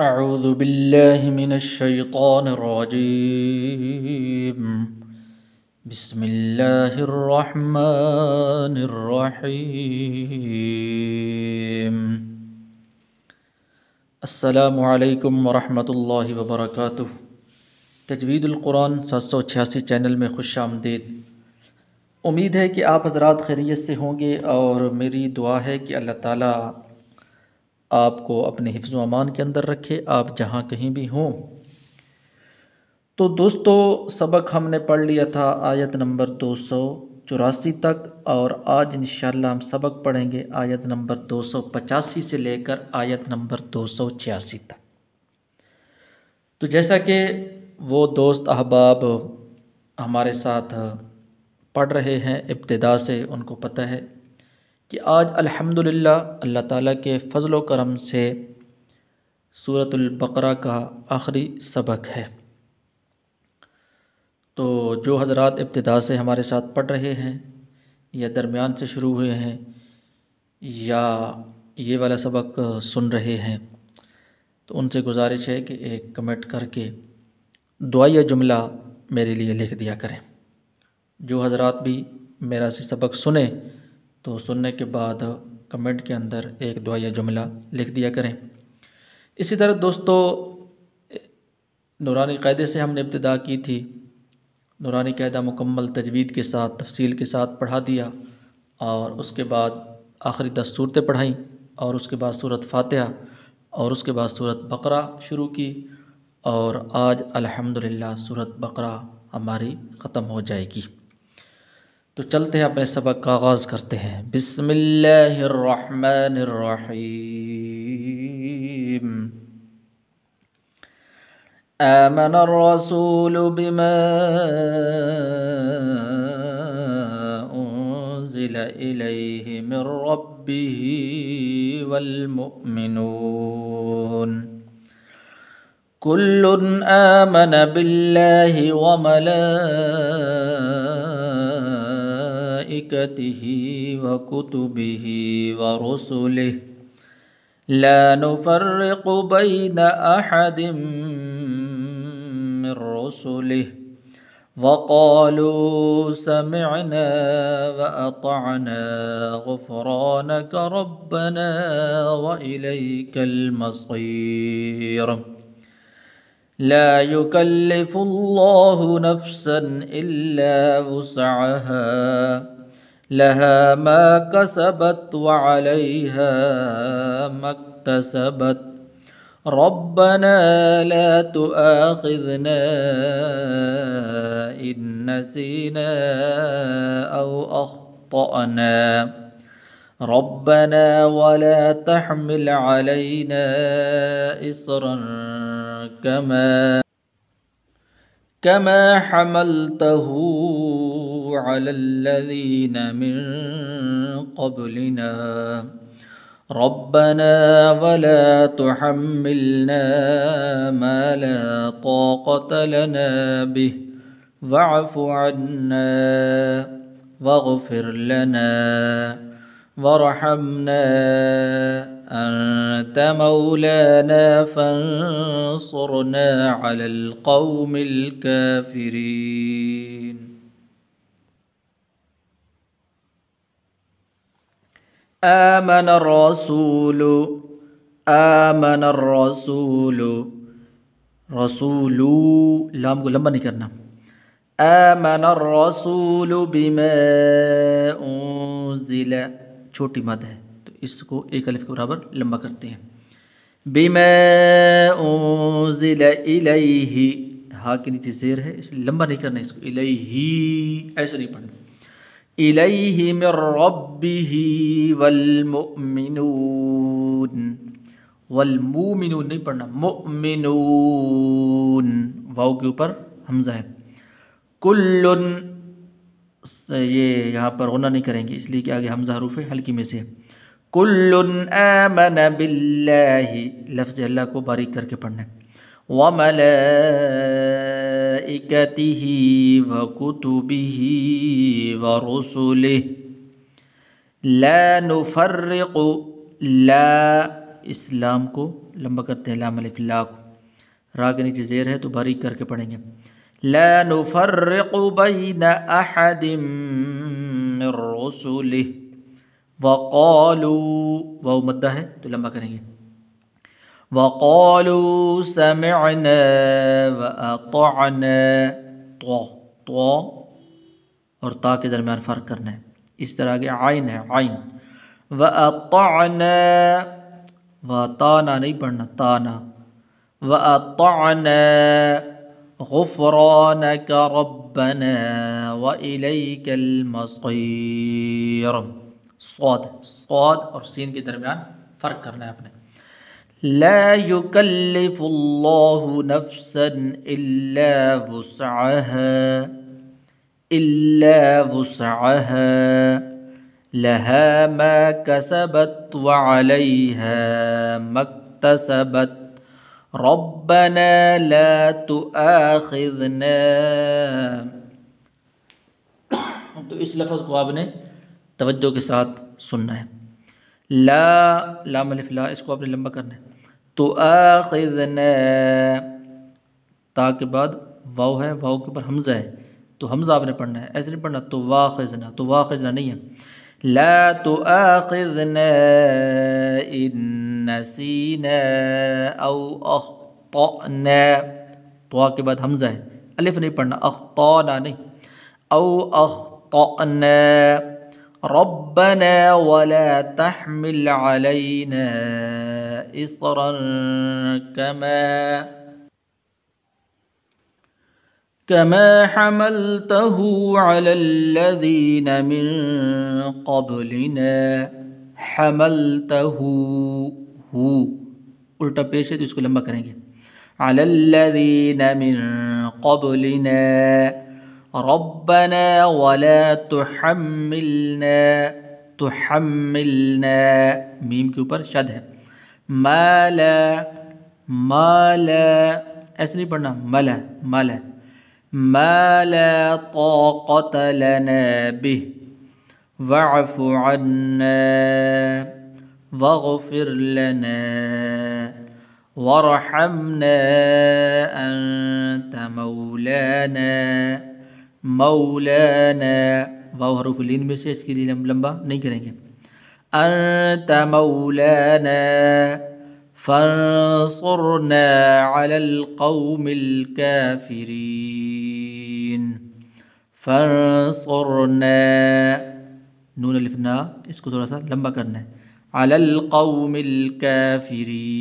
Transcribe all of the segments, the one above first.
أعوذ بالله من الشيطان الرجيم. بسم الله الرحمن الرحيم. السلام علیکم ورحمۃ اللہ وبرکاتہ. تجوید القرآن 786 چینل میں خوش آمدید. امید ہے کہ آپ حضرات خیریت سے ہوں گے، اور میری دعا ہے کہ اللہ تعالیٰ آپ کو اپنے حفظ و امان کے اندر رکھے، آپ جہاں کہیں بھی ہوں. تو دوستو، سبق ہم نے پڑھ لیا تھا آیت نمبر 284 تک، اور آج انشاءاللہ ہم سبق پڑھیں گے آیت نمبر 285 سے لے کر آیت نمبر 286 تک. تو جیسا کہ وہ دوست احباب ہمارے ساتھ پڑھ رہے ہیں ابتدا سے، ان کو پتہ ہے کہ آج الحمدللہ اللہ تعالیٰ کے فضل و کرم سے سورۃ البقرہ کا آخری سبق ہے. تو جو حضرات ابتدا سے ہمارے ساتھ پڑھ رہے ہیں، یا درمیان سے شروع ہوئے ہیں، یا یہ والا سبق سن رہے ہیں، تو ان سے گزارش ہے کہ ایک کمنٹ کر کے دعائیہ جملہ میرے لیے لکھ دیا کریں. جو حضرات بھی میرا سے سبق سنیں تو سننے کے بعد کمنٹ کے اندر ایک دعائیہ جملہ لکھ دیا کریں. اسی طرح دوستو، نورانی قاعدے سے ہم نے ابتدا کی تھی. نورانی قاعدہ مکمل تجوید کے ساتھ تفصیل کے ساتھ پڑھا دیا، اور اس کے بعد آخری 10 صورتیں پڑھائیں، اور اس کے بعد سورۃ فاتحہ، اور اس کے بعد سورۃ بقرہ شروع کی، اور آج الحمدللہ سورۃ بقرہ ہماری ختم ہو جائے گی. تو چلتے ہیں اپنے سبق کا آغاز کرتے ہیں. بسم اللہ الرحمن الرحیم. آمن الرسول بما أنزل إليه من ربه والمؤمنون كل آمن بالله وملائكته وكتبه ورسله لا نفرق بين أحد من رسله وقالوا سمعنا وأطعنا غفرانك ربنا وإليك المصير. لا يكلف الله نفسا إلا وسعها لها ما كسبت وعليها ما اكتسبت ربنا لا تؤاخذنا إن نسينا أو أخطأنا ربنا ولا تحمل علينا إصرا كما حملته على الذين من قبلنا ربنا ولا تحملنا ما لا طاقة لنا به واعف عنا واغفر لنا وارحمنا أنت مولانا فانصرنا على القوم الكافرين. آمن الرسول رسولو لام کو لمبا نہیں کرنا. آمن الرسول بما انزل، چھوٹی مد ہے تو اس کو ایک الف کے برابر لمبا کرتے ہیں. بما انزل الیہ، ہا کے نیچے زیر ہے اس لیے لمبا نہیں کرنا اس کو. الیہ ایسے نہیں پڑھنا. الیہ من ربہ والمؤمنون، والمؤمنون نہیں پڑھنا، مؤمنون واو کے اوپر حمزہ ہے. کلن، یہ یہاں پر غنہ نہیں کریں گے اس لیے کہ آگے حمزہ حروف ہے ہلکی میں سے. کلن آمن باللہ، لفظ اللہ کو باریک کر کے پڑھنا ہے. وملائکتہ وکتبہ ورسلہ لا نفرق، لا اس لام کو لمبا کرتے ہیں، لام الف لا کو، را کے نیچے زیر ہے تو باریک کر کے پڑھیں گے، لا نفرق بین احد من رسلہ، وقالوا واو مدہ ہے تو لمبا کریں گے، وقالوا سمعنا واطعنا، تو اور تا کے درمیان فرق کرنا ہے، اس طرح آگے عین ہے عین، وَأَطَّعْنَا وَطَعْنَا نہیں پڑھنا تانا، وَأَطَّعْنَا غُفْرَانَكَ رَبَّنَا وَإِلَيْكَ الْمَصِيرُ، صاد اور سین کے درمیان فرق کرنا ہے اپنے، لا يكلف الله نفسا إلا وسعها لها ما كسبت وعليها ما اكتسبت ربنا لا تؤاخذنا، تو اس لفظ کو آپ نے توجہ کے ساتھ سننا ہے، لام الف لا اس کو آپ نے لمبا کرنا ہے، تؤاخذنا تا کے بعد واو ہے، واو کے اوپر حمزہ ہے تو حمزہ آپ نے پڑھنا ہے، ایسے نہیں پڑھنا تواخذنا نہیں ہے، لا تؤاخذنا ان نسینا او اخطأنا، تو کے بعد حمزہ ہے، الف نہیں پڑھنا، اخطانا نہیں، او اخطأنا ربنا ولا تحمل علينا إصرا كما حملته على الذين من قبلنا، حملته ہو الٹا پیش ہے تو اس کو لمبا کریں گے، على الذين من قبلنا ربنا ولا تحملنا میم کے اوپر شد ہے، ما لا ایسے نہیں پڑھنا، ملا ما لا طاقة لنا به واعف عنا واغفر لنا وارحمنا أنت مولانا واو حروف لین میں سے اس کے لیے لمبا نہیں کریں گے، انت مولانا فانصرنا على القوم الكافرين، فانصرنا نون الف نا اس کو تھوڑا سا لمبا کرنا ہے، على القوم الكافرين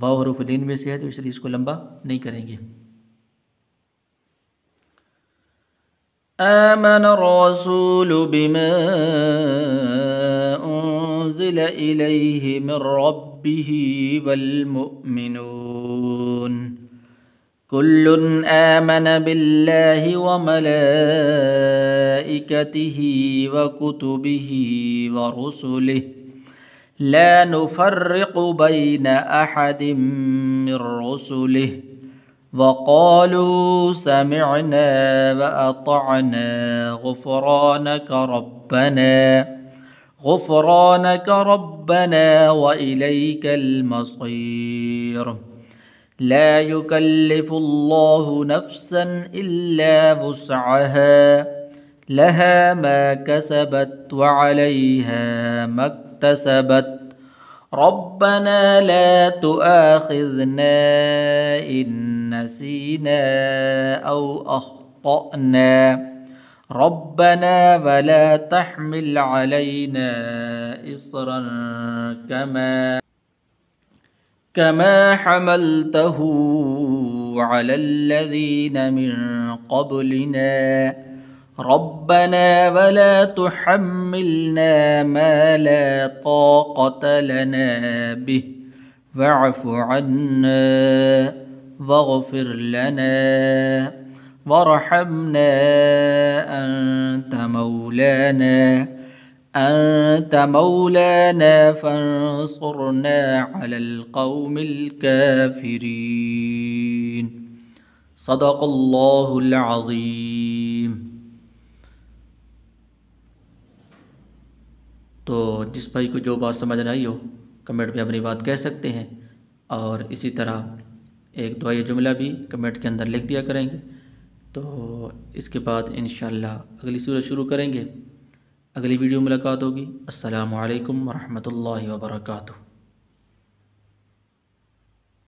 واو حروف لین میں سے ہے تو اس لیے اس کو لمبا نہیں کریں گے، آمن الرسول بما أنزل إليه من ربه والمؤمنون كل آمن بالله وملائكته وكتبه ورسله لا نفرق بين أحد من رسله وقالوا سمعنا وأطعنا غفرانك ربنا وإليك المصير، لا يكلف الله نفسا إلا وسعها لها ما كسبت وعليها ما اكتسبت ربنا لا تؤاخذنا إن نسينا أو أخطأنا ربنا ولا تحمل علينا إصرا كما حملته على الذين من قبلنا ربنا ولا تحملنا ما لا طاقة لنا به واعف عنا واغفر لنا وارحمنا أنت مولانا فانصرنا على القوم الكافرين، صدق الله العظيم۔ تو جس بھائی کو جو بات سمجھ نہ آئی ہو کمنٹ میں اپنی بات کہہ سکتے ہیں، اور اسی طرح ایک دعائی جملہ بھی کمنٹ کے اندر لکھ دیا کریں گے۔ تو اس کے بعد انشاءاللہ اگلی سورت شروع کریں گے، اگلی ویڈیو ملاقات ہوگی۔ السلام علیکم ورحمۃ اللہ وبرکاتہ۔